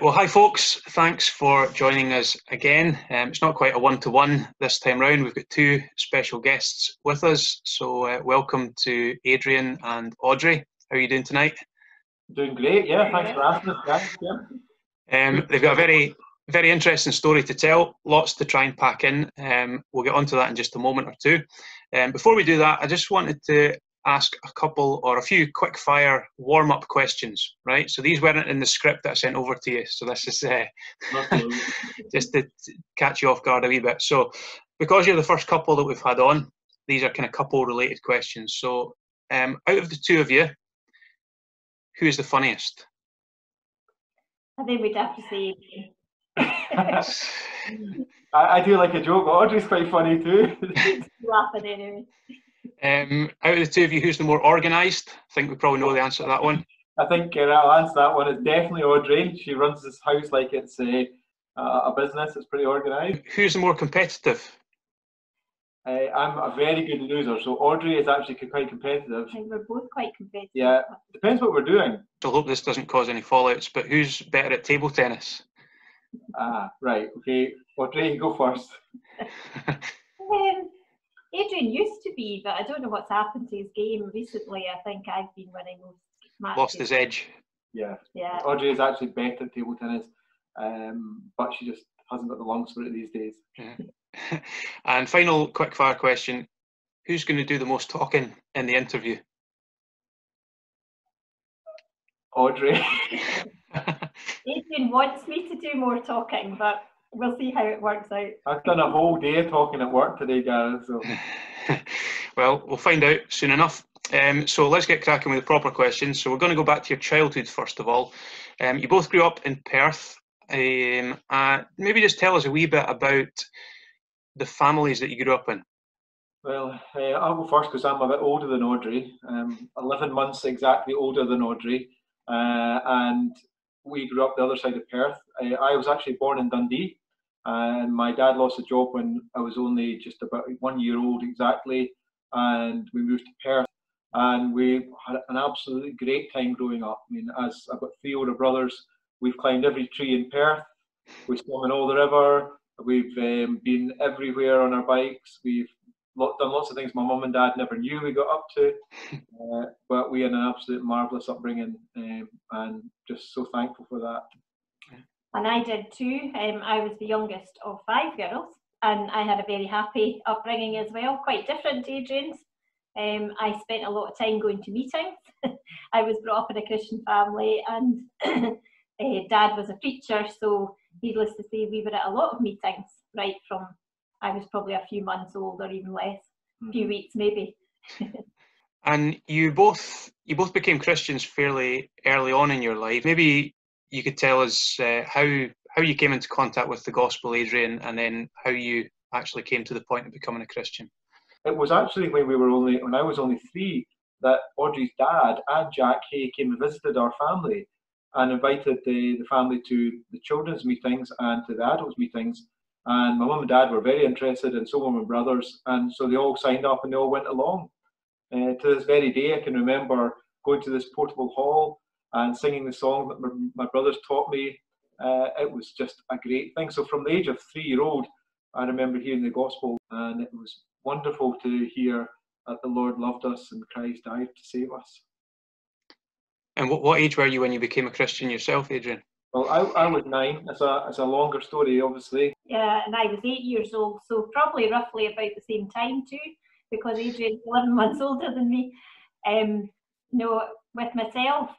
Well, hi folks, thanks for joining us again. It's not quite a one-to-one this time round. We've got two special guests with us. So welcome to Adrian and Audrey. How are you doing tonight? Doing great, yeah. Thanks for asking us, guys. Yeah. They've got a very interesting story to tell, lots to try and pack in. We'll get onto that in just a moment or two. Before we do that, I just wanted to ask a few quick fire warm-up questions, right? So these weren't in the script that I sent over to you, so this is just to catch you off guard a wee bit. So because you're the first couple that we've had on, these are kind of couple related questions. So out of the two of you, who is the funniest? I think we'd have to say I do like a joke. Audrey's quite funny too. laughing anyway. Out of the two of you, who's the more organised? I think we probably know the answer to that one. I think I'll answer that one. It's definitely Audrey. She runs this house like it's a business. It's pretty organised. Who's the more competitive? I'm a very good loser, so Audrey is actually quite competitive. I think we're both quite competitive. Yeah, depends what we're doing. I hope this doesn't cause any fallouts, but who's better at table tennis? Right, okay. Audrey, go first. Adrian used to be, but I don't know what's happened to his game recently. I think I've been winning most matches. Lost his edge. Yeah. Yeah. Audrey is actually better at table tennis, but she just hasn't got the lungs for it these days. Yeah. And final quick fire question, who's going to do the most talking in the interview? Audrey. Adrian wants me to do more talking, but we'll see how it works out. I've done a whole day talking at work today, Gareth. So. Well, we'll find out soon enough. So let's get cracking with the proper questions. So we're going to go back to your childhood first of all. You both grew up in Perth. Maybe just tell us a wee bit about the families that you grew up in. Well, I'll go first because I'm a bit older than Audrey. 11 months exactly older than Audrey. And we grew up the other side of Perth. I was actually born in Dundee, and my dad lost a job when I was only just about 1 year old exactly, and we moved to Perth, and we had an absolutely great time growing up. I mean, as I've got 3 older brothers, we've climbed every tree in Perth, we've swum in all the river, we've been everywhere on our bikes, we've done lots of things my mum and dad never knew we got up to, but we had an absolute marvellous upbringing, and just so thankful for that. And I did too. I was the youngest of 5 girls, and I had a very happy upbringing as well, quite different to Adrian's. I spent a lot of time going to meetings. I was brought up in a Christian family, and Dad was a preacher, so needless to say, we were at a lot of meetings, right from I was probably a few months old or even less, a few weeks maybe. And you both became Christians fairly early on in your life. Maybe you could tell us how you came into contact with the gospel, Adrian, and then how you actually came to the point of becoming a Christian. It was actually when I was only 3 that Audrey's dad and Jack Hay came and visited our family and invited the family to the children's meetings and to the adults meetings. And my mum and dad were very interested, and so were my brothers, and so they all signed up and they all went along. To this very day, I can remember going to this portable hall and singing the song that my brothers taught me. It was just a great thing. So from the age of 3-year-old, I remember hearing the gospel, and it was wonderful to hear that the Lord loved us and Christ died to save us. And what age were you when you became a Christian yourself, Adrian? Well, I was 9. It's a longer story, obviously. Yeah, and I was 8 years old, so probably roughly about the same time too, because Adrian's 11 months older than me. No, with myself,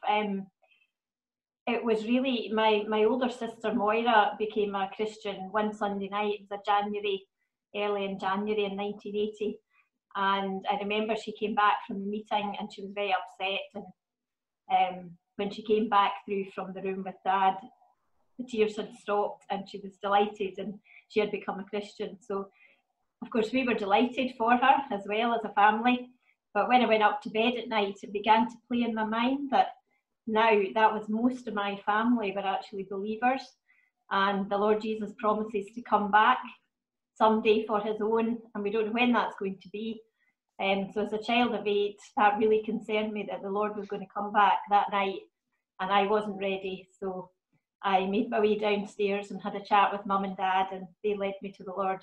it was really my older sister Moira became a Christian one Sunday night. It was early in January in 1980, and I remember she came back from the meeting and she was very upset. And when she came back through from the room with Dad, the tears had stopped and she was delighted, and she had become a Christian. So of course we were delighted for her as well as a family. But when I went up to bed at night, it began to play in my mind that now that was most of my family were actually believers, and the Lord Jesus promises to come back someday for his own, and we don't know when that's going to be. So as a child of 8, that really concerned me that the Lord was going to come back that night, and I wasn't ready. So I made my way downstairs and had a chat with Mum and Dad, and they led me to the Lord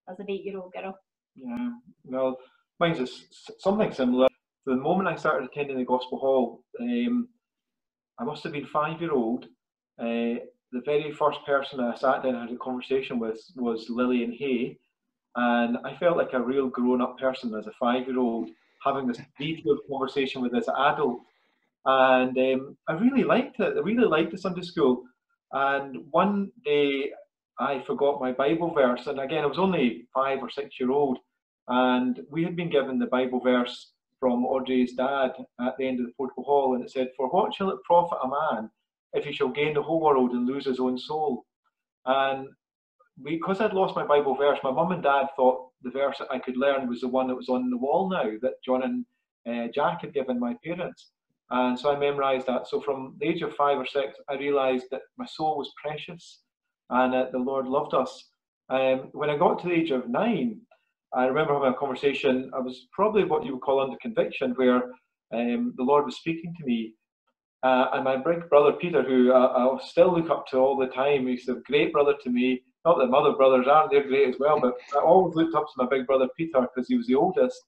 as an 8-year-old girl. Yeah, well, mine's something similar. The moment I started attending the Gospel Hall, I must have been 5-year-old. The very first person I sat down and had a conversation with was Lillian Hay, and I felt like a real grown-up person as a 5-year-old, having this detailed conversation with this adult. And I really liked it. I really liked the Sunday school. And one day I forgot my Bible verse, and again, I was only 5 or 6-year-old, and we had been given the Bible verse from Audrey's dad at the end of the protocol hall, and it said, "For what shall it profit a man if he shall gain the whole world and lose his own soul?" And because I'd lost my Bible verse, my mum and dad thought the verse that I could learn was the one that was on the wall now, that John and Jack had given my parents. And so I memorised that. So from the age of 5 or 6, I realised that my soul was precious and that the Lord loved us. When I got to the age of 9, I remember having a conversation. I was probably what you would call under conviction, where the Lord was speaking to me. And my big brother Peter, who I still look up to all the time, he's a great brother to me. Not that my other brothers aren't, they're great as well, but I always looked up to my big brother Peter because he was the oldest.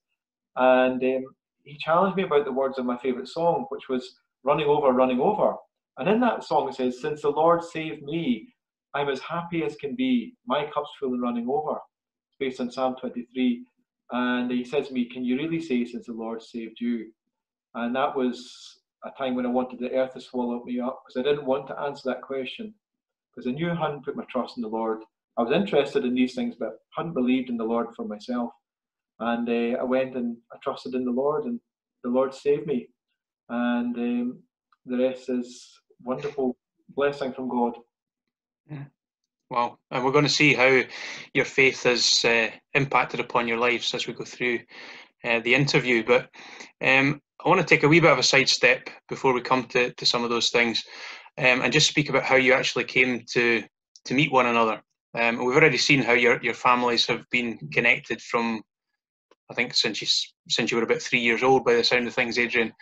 And he challenged me about the words of my favourite song, which was "Running Over, Running Over." And in that song it says, "Since the Lord saved me, I'm as happy as can be. My cup's full and running over." It's based on Psalm 23. And he says to me, "Can you really say, since the Lord saved you?" And that was a time when I wanted the earth to swallow me up, because I didn't want to answer that question, because I knew I hadn't put my trust in the Lord. I was interested in these things, but hadn't believed in the Lord for myself. And I went and I trusted in the Lord, and the Lord saved me. And the rest is wonderful blessing from God. Yeah. Wow. And we're going to see how your faith has impacted upon your lives as we go through the interview. But I want to take a wee bit of a sidestep before we come to some of those things, and just speak about how you actually came to meet one another. We've already seen how your families have been connected from, I think, since you were about 3 years old, by the sound of things, Adrian.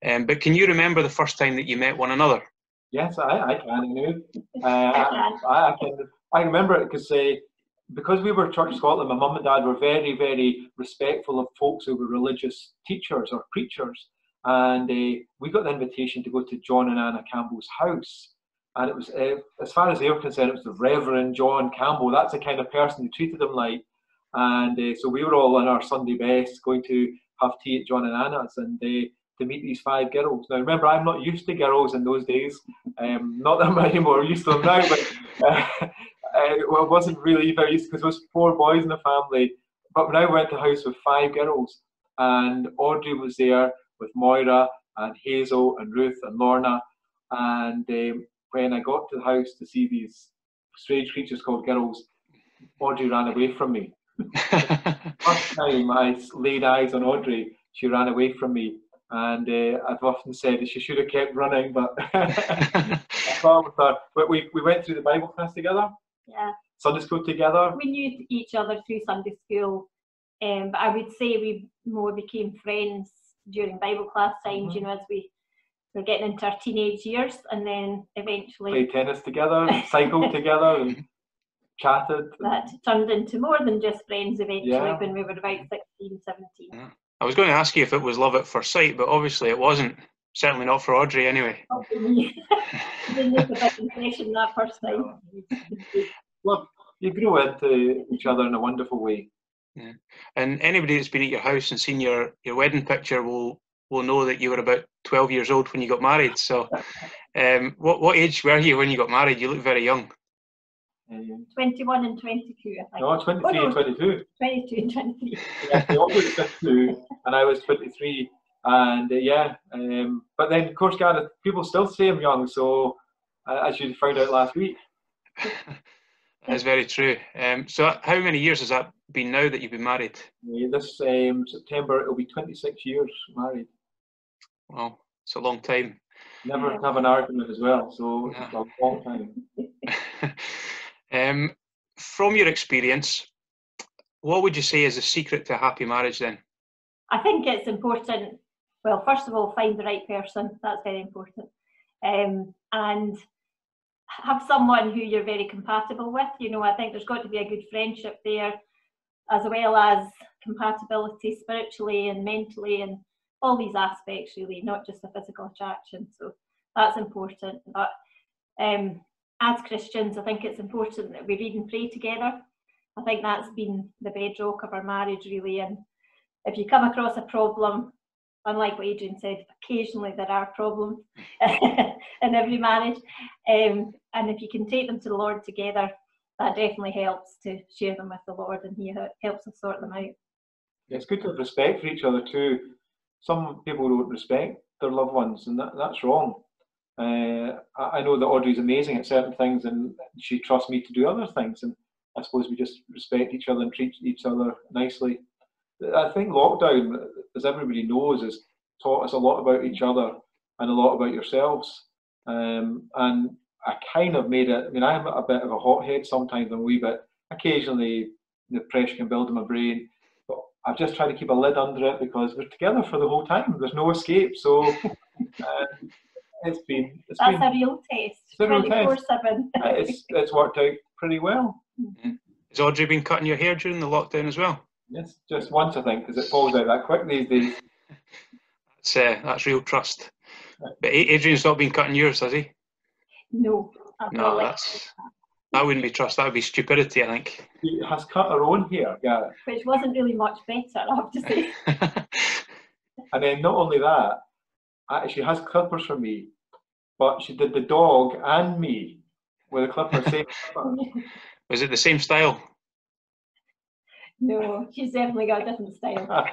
But can you remember the first time that you met one another? Yes, I can. I remember it because we were Church Scotland, my mum and dad were very, very respectful of folks who were religious teachers or preachers. And we got the invitation to go to John and Anna Campbell's house. And it was, as far as they were concerned, it was the Reverend John Campbell. That's the kind of person who treated them like. And so we were all in our Sunday best going to have tea at John and Anna's and to meet these 5 girls. Now remember, I'm not used to girls in those days. Not that I'm anymore used to them now, but well, I wasn't really very used to, because there was 4 boys in the family. But when I went to the house with 5 girls, and Audrey was there with Moira and Hazel and Ruth and Lorna, and when I got to the house to see these strange creatures called girls, Audrey ran away from me. First time I laid eyes on Audrey, she ran away from me. And I've often said that she should have kept running, but I thought with her. But we went through the Bible class together. Yeah. Sunday school together. We knew each other through Sunday school, but I would say we more became friends during Bible class times. You know, as we were getting into our teenage years, and then eventually played tennis together, and cycled together, and chatted. That turned into more than just friends eventually when we were about 16, 17. Yeah. I was going to ask you if it was love at first sight, but obviously it wasn't. Certainly not for Audrey, anyway. You didn't make a big impression that first time. Well, you grew into each other in a wonderful way. Yeah. And anybody that's been at your house and seen your wedding picture will know that you were about 12 years old when you got married. So what age were you when you got married? You look very young. 21 and 22, I think. No, 23 and 22. 22 and 23. Yeah, they all was 22 and I was 23. And but then, of course, Gareth, people still say I'm young, so as you found out last week. That's very true. So how many years has that been now that you've been married? This September, it'll be 26 years married. Wow, it's a long time. Never have an argument as well, so it's a long time. From your experience, what would you say is the secret to a happy marriage then? I think it's important, well, first of all, find the right person. That's very important. And have someone who you're very compatible with. You know, I think there's got to be a good friendship there, as well as compatibility spiritually and mentally and all these aspects, really, not just a physical attraction. So that's important. But as Christians, I think it's important that we read and pray together. I think that's been the bedrock of our marriage, really. And if you come across a problem, unlike what Adrian said, occasionally there are problems in every marriage. And if you can take them to the Lord together, that definitely helps to share them with the Lord, and He helps us sort them out. It's good to have respect for each other too. Some people don't respect their loved ones, and that's wrong. I know that Audrey's amazing at certain things, and she trusts me to do other things, and I suppose we just respect each other and treat each other nicely. I think lockdown, as everybody knows, has taught us a lot about each other and a lot about yourselves. And I kind of made it, I mean, I'm a bit of a hothead sometimes, I'm a wee bit, occasionally the pressure can build in my brain, but I've just tried to keep a lid under it because we're together for the whole time. There's no escape. So That's a real test. 24/7. It's worked out pretty well. Mm-hmm. Has Audrey been cutting your hair during the lockdown as well? Yes, just once, I think, because it falls out that quick these days. That's real trust. But Adrian's not been cutting yours, has he? No. No, that wouldn't be trust. That would be stupidity, I think. She has cut her own hair, Gareth. Which wasn't really much better, I have to say. And then not only that, she has clippers for me, but she did the dog and me with a clipper. Same clipper. Was it the same style? No, she's definitely got a different style.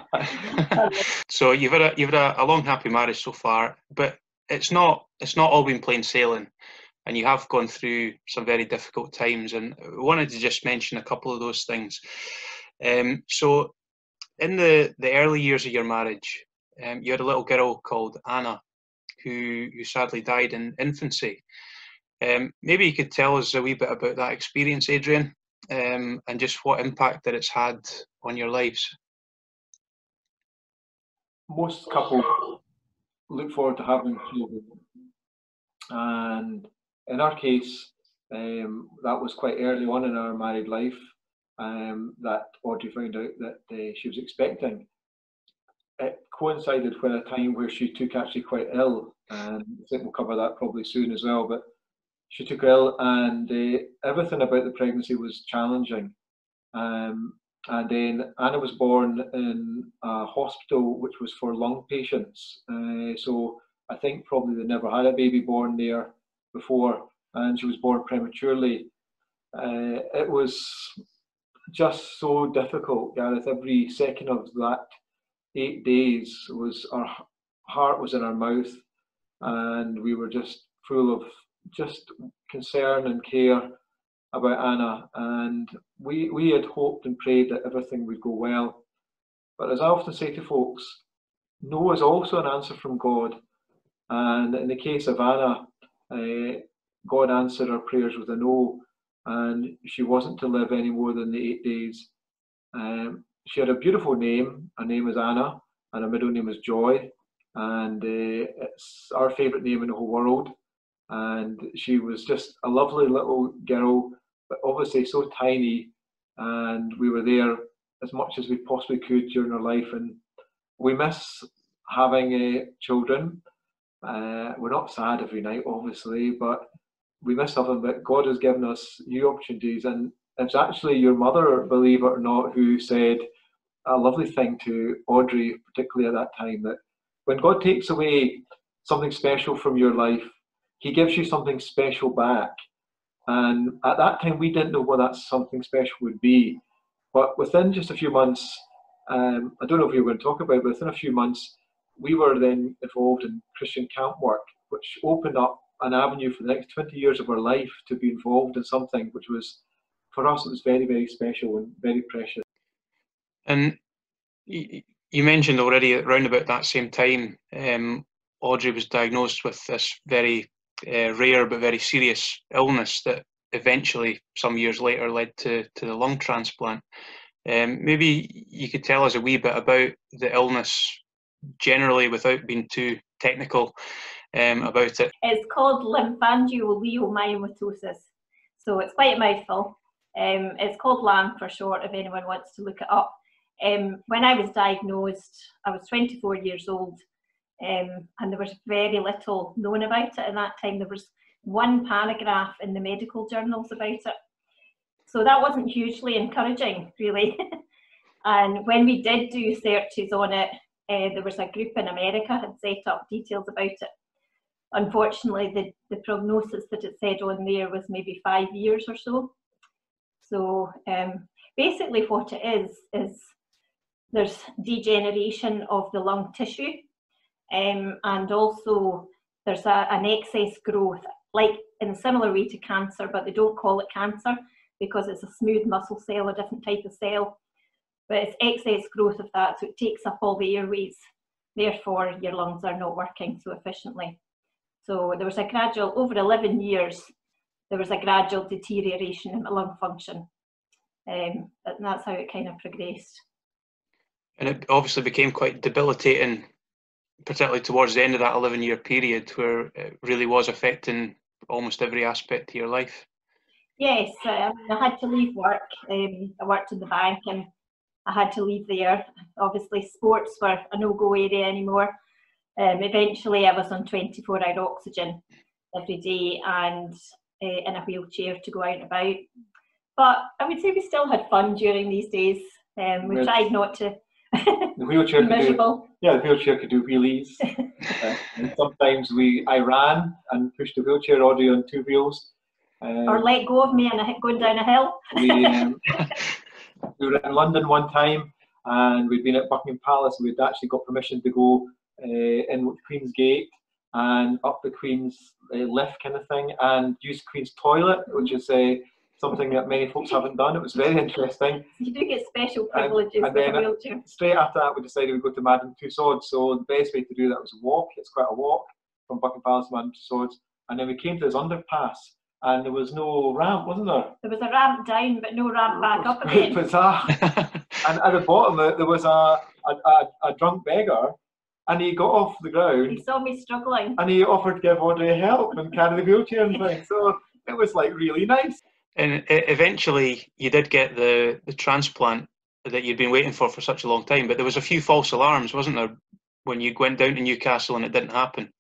So you've had a long, happy marriage so far, but it's not all been plain sailing, and you have gone through some very difficult times. And I wanted to just mention a couple of those things. So in the early years of your marriage, you had a little girl called Anna, who sadly died in infancy. Maybe you could tell us a wee bit about that experience, Adrian, and just what impact that it's had on your lives. Most couples look forward to having children, and in our case, that was quite early on in our married life that Audrey found out that she was expecting. It coincided with a time where she took actually quite ill, and I think we'll cover that probably soon as well, but she took ill, and everything about the pregnancy was challenging. And then Anna was born in a hospital which was for lung patients. So I think probably they never had a baby born there before, and she was born prematurely. It was just so difficult, Gareth. Every second of that 8 days was, our heart was in our mouth, and we were just full of just concern and care about Anna, and we had hoped and prayed that everything would go well. But as I often say to folks, no is also an answer from God, and in the case of Anna, God answered our prayers with a no, and she wasn't to live any more than the 8 days. She had a beautiful name. Her name is Anna, and her middle name is Joy, and it's our favourite name in the whole world. And she was just a lovely little girl, but obviously so tiny, and we were there as much as we possibly could during her life. And we miss having children. We're not sad every night, obviously, but we miss having. But God has given us new opportunities, and it's actually your mother, believe it or not, who said a lovely thing to Audrey, particularly at that time, that when God takes away something special from your life, He gives you something special back. And at that time, we didn't know what that something special would be. But within just a few months, I don't know if you were going to talk about it, but within a few months, we were then involved in Christian camp work, which opened up an avenue for the next 20 years of our life to be involved in something which was, for us, it was very, very special and very precious. And you mentioned already around about that same time, Audrey was diagnosed with this very rare but very serious illness that eventually, some years later, led to the lung transplant. Maybe you could tell us a wee bit about the illness generally, without being too technical, about it. It's called lymphangioliomyomatosis, so it's quite a mouthful. It's called LAM for short, if anyone wants to look it up. When I was diagnosed, I was 24 years old, and there was very little known about it at that time. There was one paragraph in the medical journals about it. So that wasn't hugely encouraging, really. And when we did do searches on it, there was a group in America had set up details about it. Unfortunately, the prognosis that it said on there was maybe 5 years or so. So basically what it is there's degeneration of the lung tissue, and also there's an excess growth, like in a similar way to cancer, but they don't call it cancer because it's a smooth muscle cell, a different type of cell. But it's excess growth of that, so it takes up all the airways. Therefore, your lungs are not working so efficiently. So there was a gradual, over 11 years, there was a gradual deterioration in my lung function. And that's how it kind of progressed. And it obviously became quite debilitating, particularly towards the end of that 11-year period, where it really was affecting almost every aspect of your life. Yes, I had to leave work. I worked in the bank and I had to leave there. Obviously, sports were a no-go area anymore. Eventually, I was on 24-hour oxygen every day and in a wheelchair to go out and about. But I would say we still had fun during these days. We tried not to the wheelchair be miserable. The wheelchair could do wheelies. And sometimes I ran and pushed the wheelchair Audrey on 2 wheels. Or let go of me and going down a hill. We were in London one time and we'd been at Buckingham Palace. We'd actually got permission to go in Queen's Gate and up the Queen's lift kind of thing and use Queen's toilet, which is something that many folks haven't done. It was very interesting. You do get special privileges and with a wheelchair. Straight after that, we decided we'd go to Madame Tussauds. So the best way to do that was walk. It's quite a walk from Buckingham Palace to Madame Tussauds. And then we came to this underpass. And there was no ramp, wasn't there? There was a ramp down, but no ramp back up again. It was bizarre. And at the bottom, there was a drunk beggar, and he got off the ground. He saw me struggling. And he offered to give Audrey help and carry the wheelchair and things. So it was like really nice. And eventually, you did get the transplant that you'd been waiting for such a long time. But there was a few false alarms, wasn't there, when you went down to Newcastle and it didn't happen?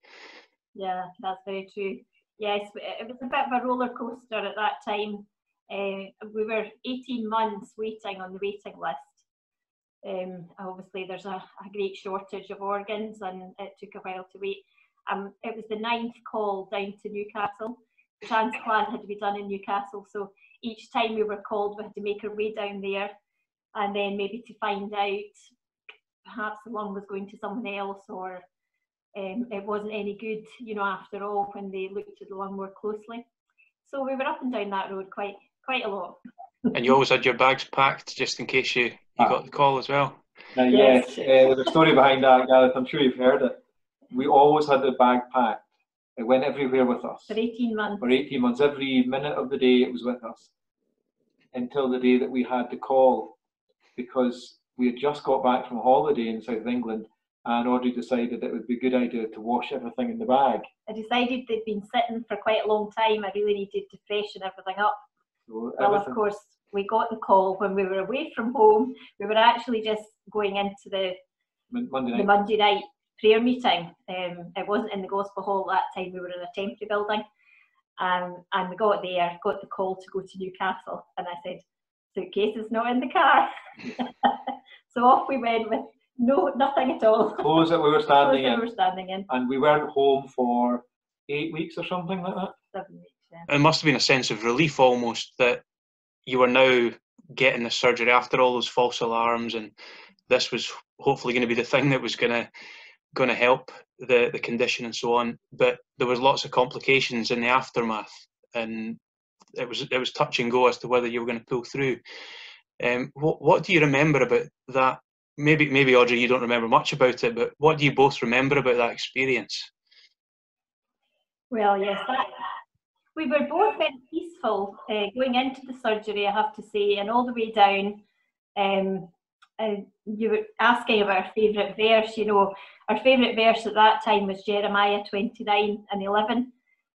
Yeah, that's very true. Yes, it was a bit of a roller coaster at that time. We were 18 months waiting on the waiting list. Obviously, there's a great shortage of organs and it took a while to wait. It was the 9th call down to Newcastle. The transplant had to be done in Newcastle, so each time we were called, we had to make our way down there and then maybe to find out perhaps the lung was going to someone else or it wasn't any good, after all, when they looked at the lung more closely. So we were up and down that road quite a lot. And you always had your bags packed just in case you got the call as well? Yes, there's a story behind that, Gareth. I'm sure you've heard it. We always had the bag packed. It went everywhere with us. For 18 months. For 18 months. Every minute of the day it was with us. Until the day that we had the call. Because we had just got back from a holiday in the south of England. And Audrey decided it would be a good idea to wash everything in the bag. I decided they'd been sitting for quite a long time. I really needed to freshen everything up. So of course, we got the call when we were away from home. We were actually just going into the Monday night prayer meeting. It wasn't in the Gospel Hall at that time. We were in a temporary building. And we got there, got the call to go to Newcastle. And I said, suitcase is not in the car. So off we went with nothing at all. Clothes that we were standing in. And we weren't home for 8 weeks or something like that. 7 weeks, yeah. It must have been a sense of relief almost that you were now getting the surgery after all those false alarms, and this was hopefully going to be the thing that was going to help the condition and so on. But there was lots of complications in the aftermath, and it was touch and go as to whether you were going to pull through. What do you remember about that? Maybe Audrey, you don't remember much about it, but what do you both remember about that experience? Well, yes, we were both very peaceful going into the surgery, I have to say, and all the way down. you were asking about our favourite verse. You know, our favourite verse at that time was Jeremiah 29:11.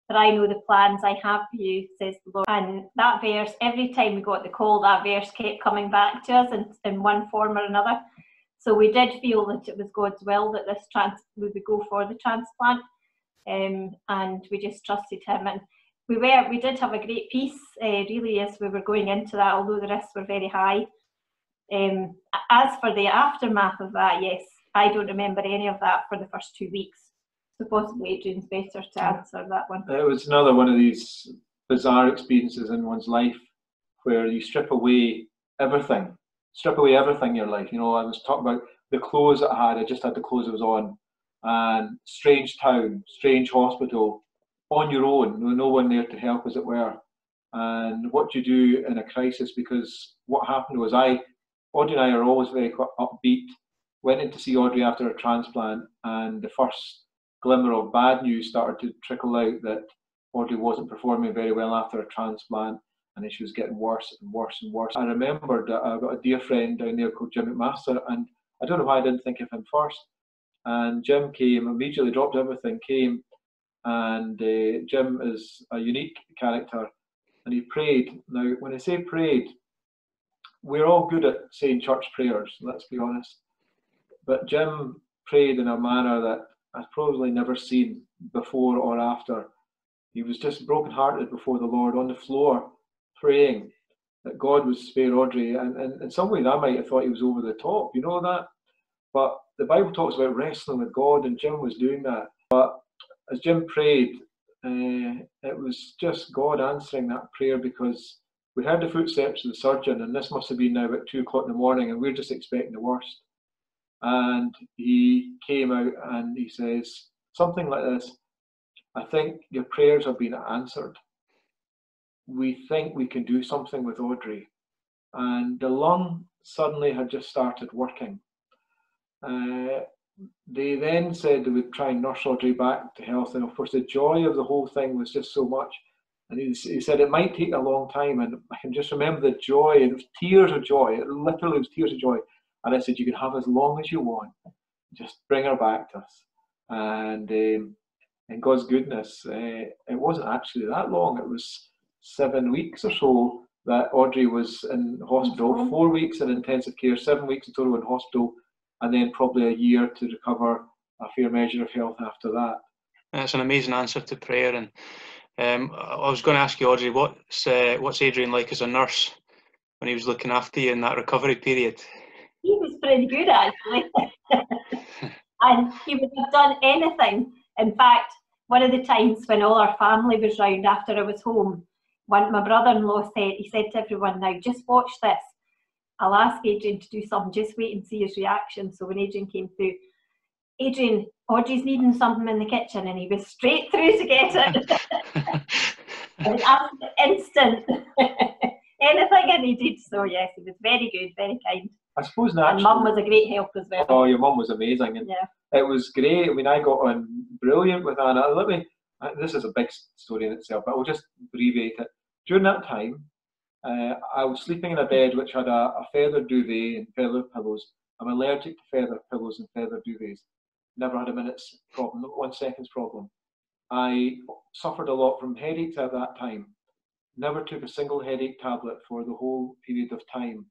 For I know the plans I have for you, says the Lord. And that verse, every time we got the call, that verse kept coming back to us in one form or another. So we did feel that it was God's will that this we would go for the transplant, and we just trusted Him. And we did have a great peace, really, as we were going into that, although the risks were very high. As for the aftermath of that, yes, I don't remember any of that for the first 2 weeks. So possibly Adrian's better to answer that one. It was another one of these bizarre experiences in one's life where you strip away everything in your life. You know, I was talking about the clothes that I just had the clothes I was on, and strange town, strange hospital, on your own, no one there to help, as it were. And what do you do in a crisis? Because what happened was Audrey and I are always very upbeat, went in to see Audrey after her transplant, and the first glimmer of bad news started to trickle out that Audrey wasn't performing very well after her transplant, and then she was getting worse and worse and worse. I remembered that I've got a dear friend down there called Jim McMaster, and I don't know why I didn't think of him first. And Jim came, immediately dropped everything, came, and Jim is a unique character, and he prayed. Now, when I say prayed, we're all good at saying church prayers, let's be honest. But Jim prayed in a manner that I've probably never seen before or after. He was just brokenhearted before the Lord on the floor, praying that God would spare Audrey. And in some ways, I might have thought he was over the top, you know that? But the Bible talks about wrestling with God, and Jim was doing that. But as Jim prayed, it was just God answering that prayer, because we heard the footsteps of the surgeon, and this must have been now about 2 o'clock in the morning, and we're just expecting the worst. And he came out and he says something like this: I think your prayers have been answered. We think we can do something with Audrey. And the lung suddenly had just started working. They then said they would try and nurse Audrey back to health, and of course the joy of the whole thing was just so much. And he said it might take a long time, and I can just remember the joy, and it was tears of joy. It literally was tears of joy. And I said, you can have as long as you want, just bring her back to us. And in God's goodness, it wasn't actually that long. It was 7 weeks or so that Audrey was in hospital, 4 weeks in intensive care, 7 weeks in total in hospital, and then probably a year to recover a fair measure of health after that. That's an amazing answer to prayer. And I was going to ask you, Audrey, what's Adrian like as a nurse when he was looking after you in that recovery period? He was pretty good, actually. And he would have done anything. In fact, one of the times when all our family was round after I was home, my brother-in-law said to everyone, now just watch this. I'll ask Adrian to do something, just wait and see his reaction. So when Adrian came through, Adrian, Audrey's needing something in the kitchen, and he was straight through to get it. It was absolutely instant. Anything I needed. So yes, he was very good, very kind. I suppose naturally. And Mum was a great help as well. Oh, your mum was amazing. And yeah. It was great. I mean, I got on brilliant with Anna. This is a big story in itself, but I'll just abbreviate it. During that time, I was sleeping in a bed which had a feather duvet and feather pillows. I'm allergic to feather pillows and feather duvets. Never had a minute's problem, not 1 second's problem. I suffered a lot from headaches at that time. Never took a single headache tablet for the whole period of time.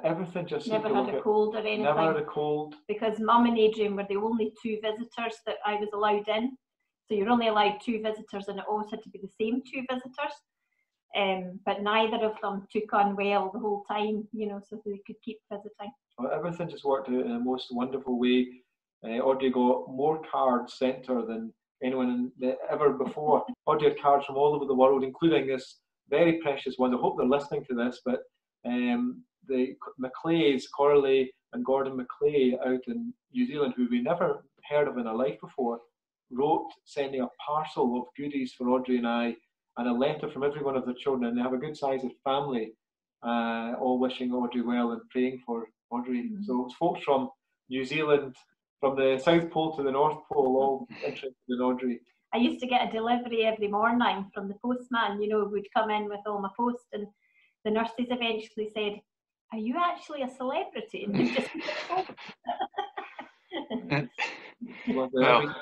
Everything just never had a cold or anything. Never had a cold. Because Mum and Adrian were the only 2 visitors that I was allowed in. So you're only allowed 2 visitors, and it always had to be the same 2 visitors. But neither of them took on well the whole time, you know, so they could keep visiting. Well, everything just worked out in the most wonderful way. Audrey got more cards sent to her than anyone ever before. Audrey had cards from all over the world, including this very precious one. I hope they're listening to this, but the Macleays, Coralie and Gordon Macleay out in New Zealand, who we never heard of in our life before, wrote sending a parcel of goodies for Audrey and I, and a letter from every one of their children. And they have a good sized family, all wishing Audrey well and praying for Audrey. Mm-hmm. So it's folks from New Zealand, from the South Pole to the North Pole, all interested in Audrey. I used to get a delivery every morning from the postman, you know, who'd come in with all my post, and the nurses eventually said, are you actually a celebrity? And you just Well,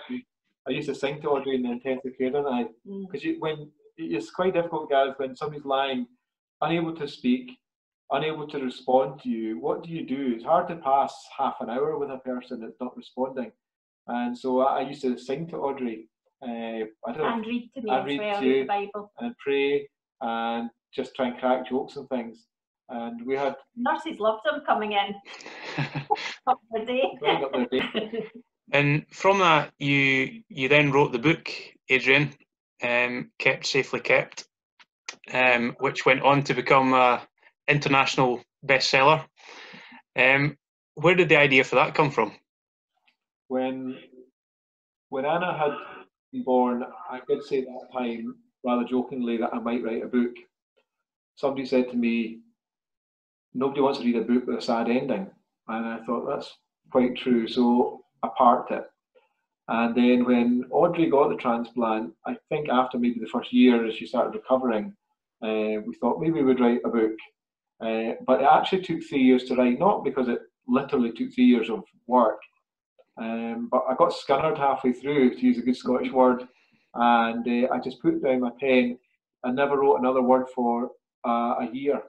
I used to sing to Audrey in the intensive care, didn't I? Because when it's quite difficult, guys, when somebody's lying, unable to speak, unable to respond to you. What do? It's hard to pass half an hour with a person that's not responding. And so I used to sing to Audrey. I don't and read to me and as read well, to you, read the Bible. and pray and just try and crack jokes and things. And we had nurses loved them coming in. Up their day. right up their day. and from that, you then wrote the book, Adrian, Kept Safely Kept, which went on to become an international bestseller. Where did the idea for that come from? When Anna had been born, I did say at that time, rather jokingly, that I might write a book. Somebody said to me, nobody wants to read a book with a sad ending. And I thought, that's quite true. So I parked it. And then when Audrey got the transplant, I think after maybe the first year as she started recovering, we thought maybe we'd write a book. But it actually took 3 years to write, not because it literally took 3 years of work, but I got scunnered halfway through, to use a good Scottish word, and I just put down my pen and never wrote another word for a year.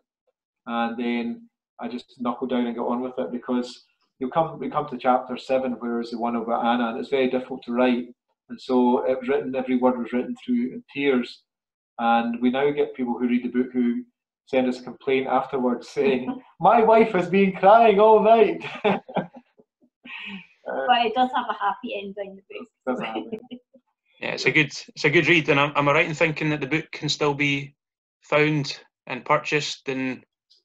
And then I just knuckled down and got on with it, because we come to chapter 7, where is the one about Anna, and it's very difficult to write. And so it was written, every word was written through in tears. And we now get people who read the book who send us a complaint afterwards saying, my wife has been crying all night. But it does have a happy ending, the book. Yeah, it's a good read. And am I right in thinking that the book can still be found and purchased in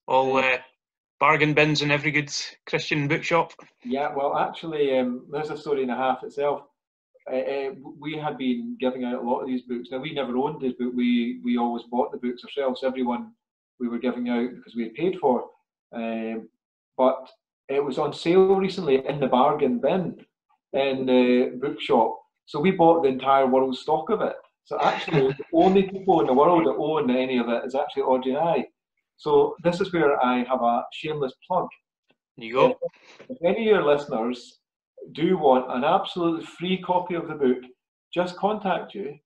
all bargain bins in every good Christian bookshop? Yeah, well, actually, there's a story and a half itself. We had been giving out a lot of these books. Now, we never owned this book. We always bought the books ourselves. Everyone we were giving out because we had paid for. But it was on sale recently in the bargain bin in the bookshop. So we bought the entire world's stock of it. So actually, the only people in the world that own any of it is actually Audrey and I. So this is where I have a shameless plug. You go. If any of your listeners do want an absolutely free copy of the book, just contact you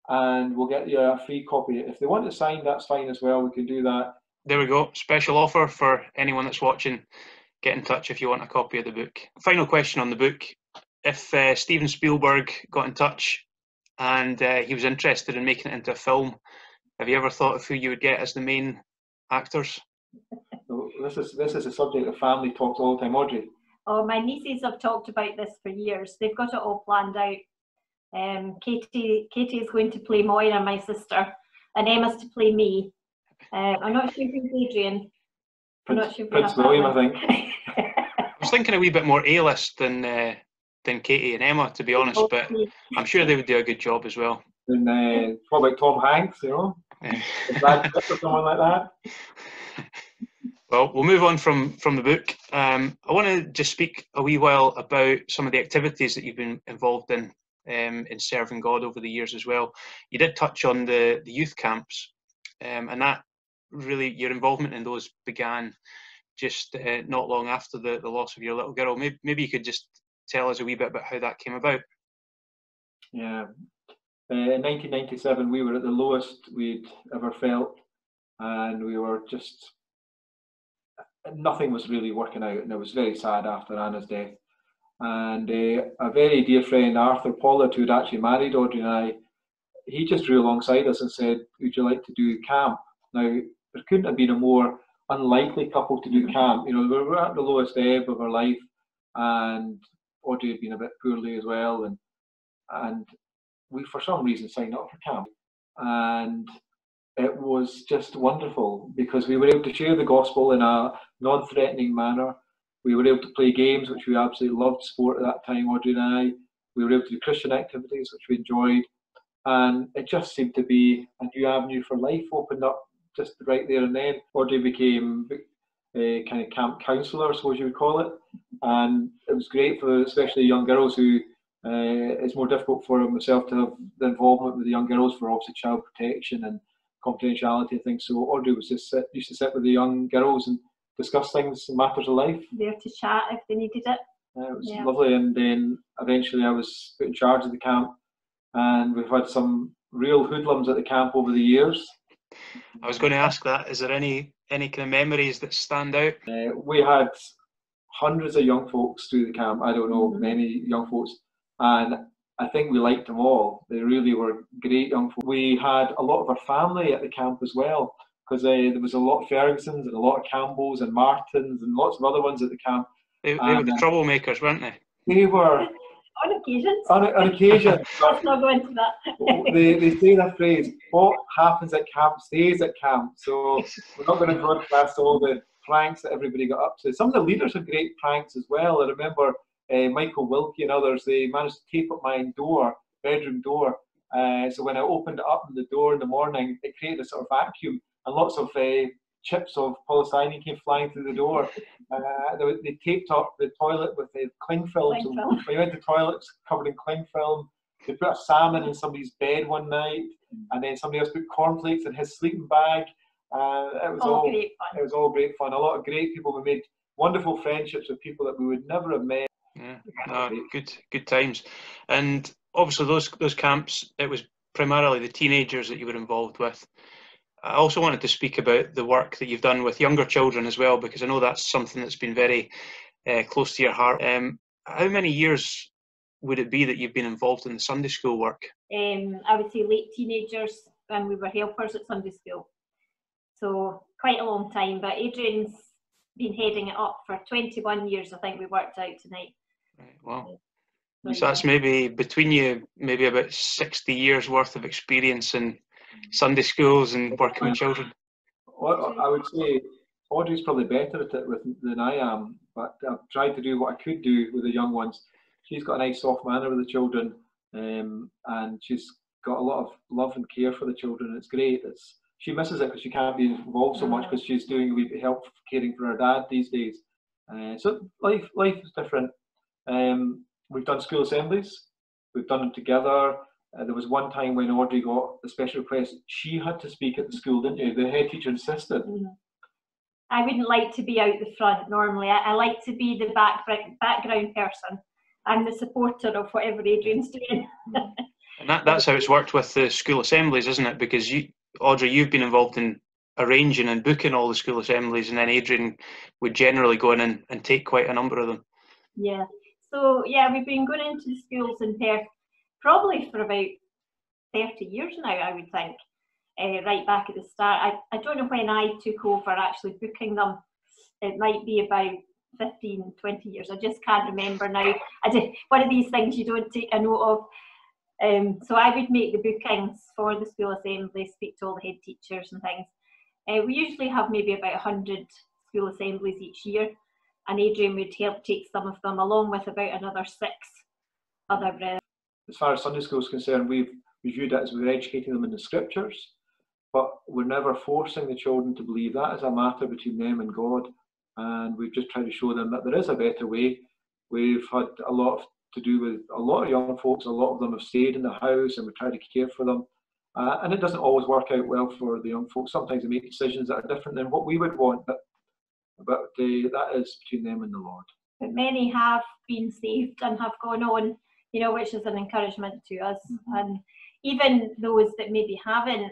and we'll get you a free copy. If they want it signed, that's fine as well. We can do that. There we go. Special offer for anyone that's watching. Get in touch if you want a copy of the book. Final question on the book. If Steven Spielberg got in touch and he was interested in making it into a film, have you ever thought of who you would get as the main actors? So this is a subject of family talks all the time, Audrey. Oh, my nieces have talked about this for years. They've got it all planned out. Katie is going to play Moira, my sister, and Emma's to play me. I'm not sure who's Adrian. Prince William, I think. I was thinking a wee bit more A-list than Katie and Emma, to be honest, but I'm sure they would do a good job as well. And what about Tom Hanks, you know? Brad Pitt or someone like that? Well, we'll move on from the book. I want to just speak a wee while about some of the activities that you've been involved in serving God over the years as well. You did touch on the youth camps, and that really, your involvement in those began just not long after the loss of your little girl. Maybe you could just tell us a wee bit about how that came about. Yeah. In 1997, we were at the lowest we'd ever felt, and we were just, nothing was really working out, and it was very sad after Anna's death. And a very dear friend, Arthur Pollard, who had actually married Audrey and I, he just drew alongside us and said, would you like to do camp? Now, there couldn't have been a more unlikely couple to do camp. You know, we were at the lowest ebb of our life, and Audrey had been a bit poorly as well, and we, for some reason, signed up for camp. And it was just wonderful because we were able to share the gospel in a non-threatening manner. We were able to play games, which we absolutely loved, sport at that time, Audrey and I. We were able to do Christian activities, which we enjoyed. And it just seemed to be a new avenue for life opened up just right there and then. Audrey became a kind of camp counsellor, I suppose you would call it. And it was great for especially young girls who it's more difficult for myself to have the involvement with the young girls for obviously child protection and confidentiality and things. So Audrey was just used to sit with the young girls and discuss things, matters of life. There to chat if they needed it. It was lovely, and then eventually I was put in charge of the camp, and we've had some real hoodlums at the camp over the years. I was going to ask that. Is there any kind of memories that stand out? We had hundreds of young folks through the camp. I don't know, many young folks, and I think we liked them all. They really were great young folks. We had a lot of our family at the camp as well, because there was a lot of Fergusons and a lot of Campbells and Martins and lots of other ones at the camp. They were the troublemakers, weren't they? They were. On occasions. On occasion. Let's not go into that. they say the phrase, what happens at camp stays at camp. So we're not going to broadcast all the pranks that everybody got up to. Some of the leaders had great pranks as well. I remember Michael Wilkie and others, they managed to tape up my bedroom door. So when I opened it up in the door in the morning, it created a sort of vacuum, and lots of chips of polystyrene came flying through the door. They taped up the toilet with cling film. So when you went to toilets covered in cling film, they put a salmon in somebody's bed one night, and then somebody else put cornflakes in his sleeping bag. It was all great fun. It was all great fun. A lot of great people. We made wonderful friendships with people that we would never have met. Yeah, good times. And obviously those camps, it was primarily the teenagers that you were involved with. I also wanted to speak about the work that you've done with younger children as well, because I know that's something that's been very close to your heart. How many years would it be that you've been involved in the Sunday school work? I would say late teenagers, and we were helpers at Sunday school. So quite a long time, but Adrian's been heading it up for 21 years, I think we worked out tonight. Right, wow. So that's maybe between you, maybe about 60 years worth of experience in Sunday schools and working with children. Well, I would say Audrey's probably better at it than I am, but I've tried to do what I could do with the young ones. She's got a nice soft manner with the children, and she's got a lot of love and care for the children. It's great. She misses it because she can't be involved so much because she's doing a wee bit of help caring for her dad these days. So life is different. We've done school assemblies. We've done them together. There was one time when Audrey got a special request. She had to speak at the school, didn't you? The head teacher insisted. I wouldn't like to be out the front normally. I like to be the background person. I'm the supporter of whatever Adrian's doing. And that's how it's worked with the school assemblies, isn't it? Because Audrey, you've been involved in arranging and booking all the school assemblies, and then Adrian would generally go in and take quite a number of them. Yeah. So yeah, we've been going into the schools in Perth probably for about 30 years now, I would think. Right back at the start. I don't know when I took over actually booking them. It might be about 15, 20 years. I just can't remember now. One of these things you don't take a note of. So I would make the bookings for the school assembly, speak to all the head teachers and things. We usually have maybe about 100 school assemblies each year, and Adrian would help take some of them along with about another 6 other. As far as Sunday school is concerned, we viewed it as we're educating them in the scriptures, but we're never forcing the children to believe. That is a matter between them and God, and we've just tried to show them that there is a better way. We've had a lot to do with a lot of young folks. A lot of them have stayed in the house, and we try to care for them. And it doesn't always work out well for the young folks. Sometimes they make decisions that are different than what we would want, but that is between them and the Lord. But many have been saved and have gone on, which is an encouragement to us. And even those that maybe haven't,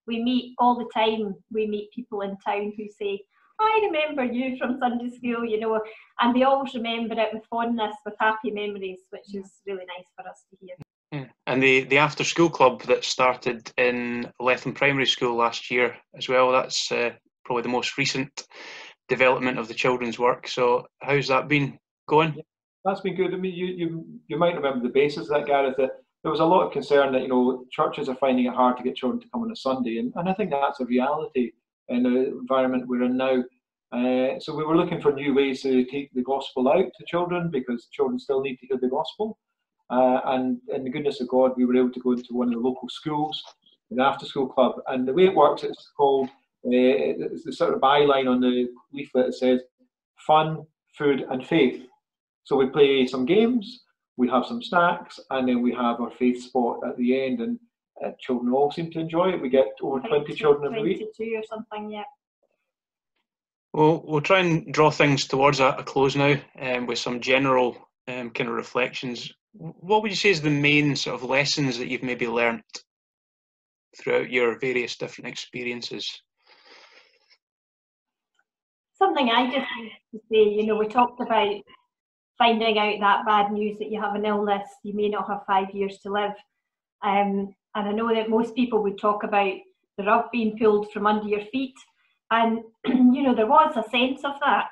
we meet all the time. We meet people in town who say, I remember you from Sunday school, and they always remember it with fondness, with happy memories, which is really nice for us to hear. Yeah. And the after school club that started in Lethem Primary School last year as well, that's probably the most recent development of the children's work. So how's that been going? Yeah, that's been good. I mean, you might remember the basis of that, Gareth, that there was a lot of concern that, churches are finding it hard to get children to come on a Sunday. And I think that's a reality in the environment we're in now. So we were looking for new ways to take the gospel out to children, because children still need to hear the gospel. And in the goodness of God, we were able to go into one of the local schools, an after-school club. And the way it works, it's called, it's the sort of byline on the leaflet. It says, fun, food and faith. So we play some games, we have some snacks, and then we have our faith spot at the end. And children all seem to enjoy it. We get over 20 children every week. 22 or something, yeah. Well, we'll try and draw things towards a close now, with some general kind of reflections. What would you say is the main sort of lessons that you've maybe learnt throughout your various different experiences? Something I just wanted to say, you know, we talked about finding out that bad news that you have an illness, you may not have 5 years to live. And I know that most people would talk about the rug being pulled from under your feet. And, you know, there was a sense of that.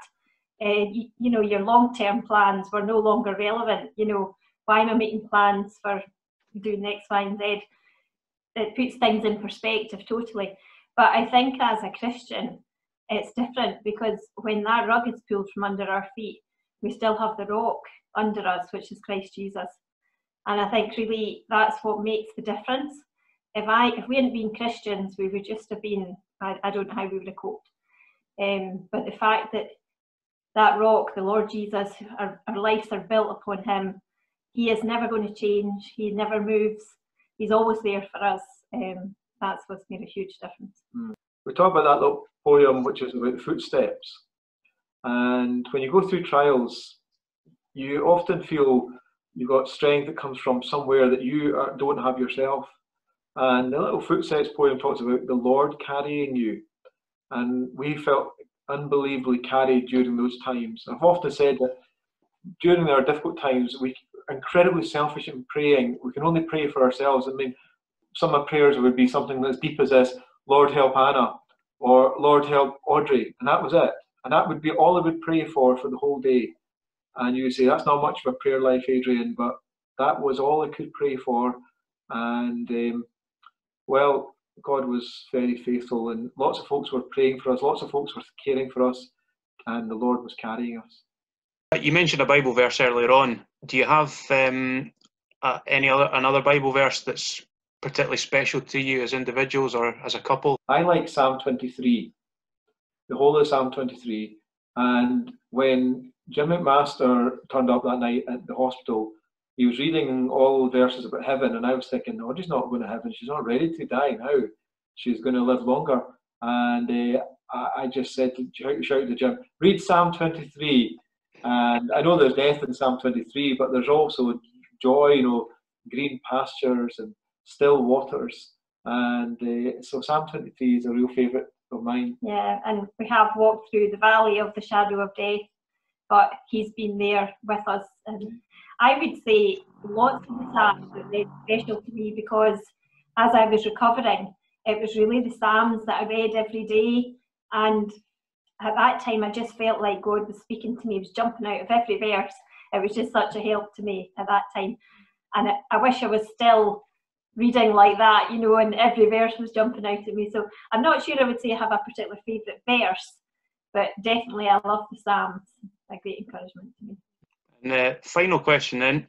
You know, your long-term plans were no longer relevant. You know, why am I making plans for doing X, Y, and Z? It puts things in perspective totally. But I think as a Christian, it's different, because when that rug is pulled from under our feet, we still have the rock under us, which is Christ Jesus. And I think really that's what makes the difference. If we hadn't been Christians, we would just have been, I don't know how we would have coped. But the fact that that rock, the Lord Jesus, our lives are built upon him. He is never going to change. He never moves. He's always there for us. That's what's made a huge difference. We talk about that little poem, which is about footsteps. And when you go through trials, you often feel you've got strength that comes from somewhere that you don't have yourself. And the little footsteps poem talks about the Lord carrying you. And we felt unbelievably carried during those times. I've often said that during our difficult times, we are incredibly selfish in praying. We can only pray for ourselves. I mean, some of our prayers would be something as deep as this: Lord help Anna, or Lord help Audrey, and that was it. And that would be all I would pray for the whole day. And you say, that's not much of a prayer life, Adrian, but that was all I could pray for. And well, God was very faithful, and lots of folks were praying for us, lots of folks were caring for us, and the Lord was carrying us. You mentioned a Bible verse earlier on. Do you have another Bible verse that's particularly special to you as individuals or as a couple? I like Psalm 23, the whole of Psalm 23. And when Jim McMaster turned up that night at the hospital, he was reading all the verses about heaven, and I was thinking, no, she's not going to heaven. She's not ready to die now. She's going to live longer. And I just said, shout to Jim, read Psalm 23. And I know there's death in Psalm 23, but there's also joy, you know, green pastures and still waters. And so Psalm 23 is a real favourite of mine. Yeah, and we have walked through the valley of the shadow of death, but he's been there with us. And I would say lots of the Psalms are very special to me, because as I was recovering, it was really the Psalms that I read every day. And at that time, I just felt like God was speaking to me. He was jumping out of every verse. It was just such a help to me at that time. And I wish I was still reading like that, you know, and every verse was jumping out at me. So I'm not sure I would say I have a particular favourite verse, but definitely I love the Psalms. A great encouragement to me. And the final question then,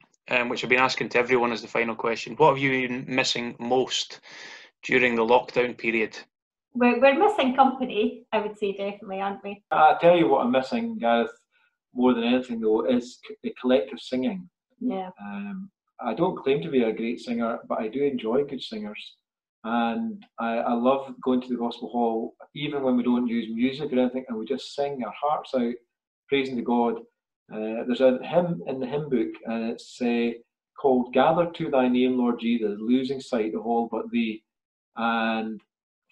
which I've been asking to everyone as the final question: what have you been missing most during the lockdown period? We're missing company, I would say, definitely, aren't we? I tell you what I'm missing, Gareth, more than anything though, is the collective singing. Yeah. I don't claim to be a great singer, but I do enjoy good singers. And I love going to the Gospel Hall, even when we don't use music or anything, and we just sing our hearts out, praising to God. There's a hymn in the hymn book, and it's called "Gather to Thy Name, Lord Jesus, losing sight of all but Thee." And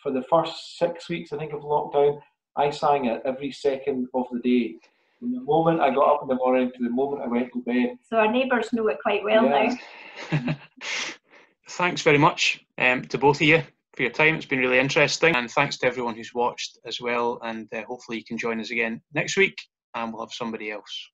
for the first 6 weeks, I think, of lockdown, I sang it every second of the day. From the moment I got up in the morning to the moment I went to bed. So our neighbours know it quite well now. Thanks very much to both of you for your time. It's been really interesting. And thanks to everyone who's watched as well. And hopefully you can join us again next week, and we'll have somebody else.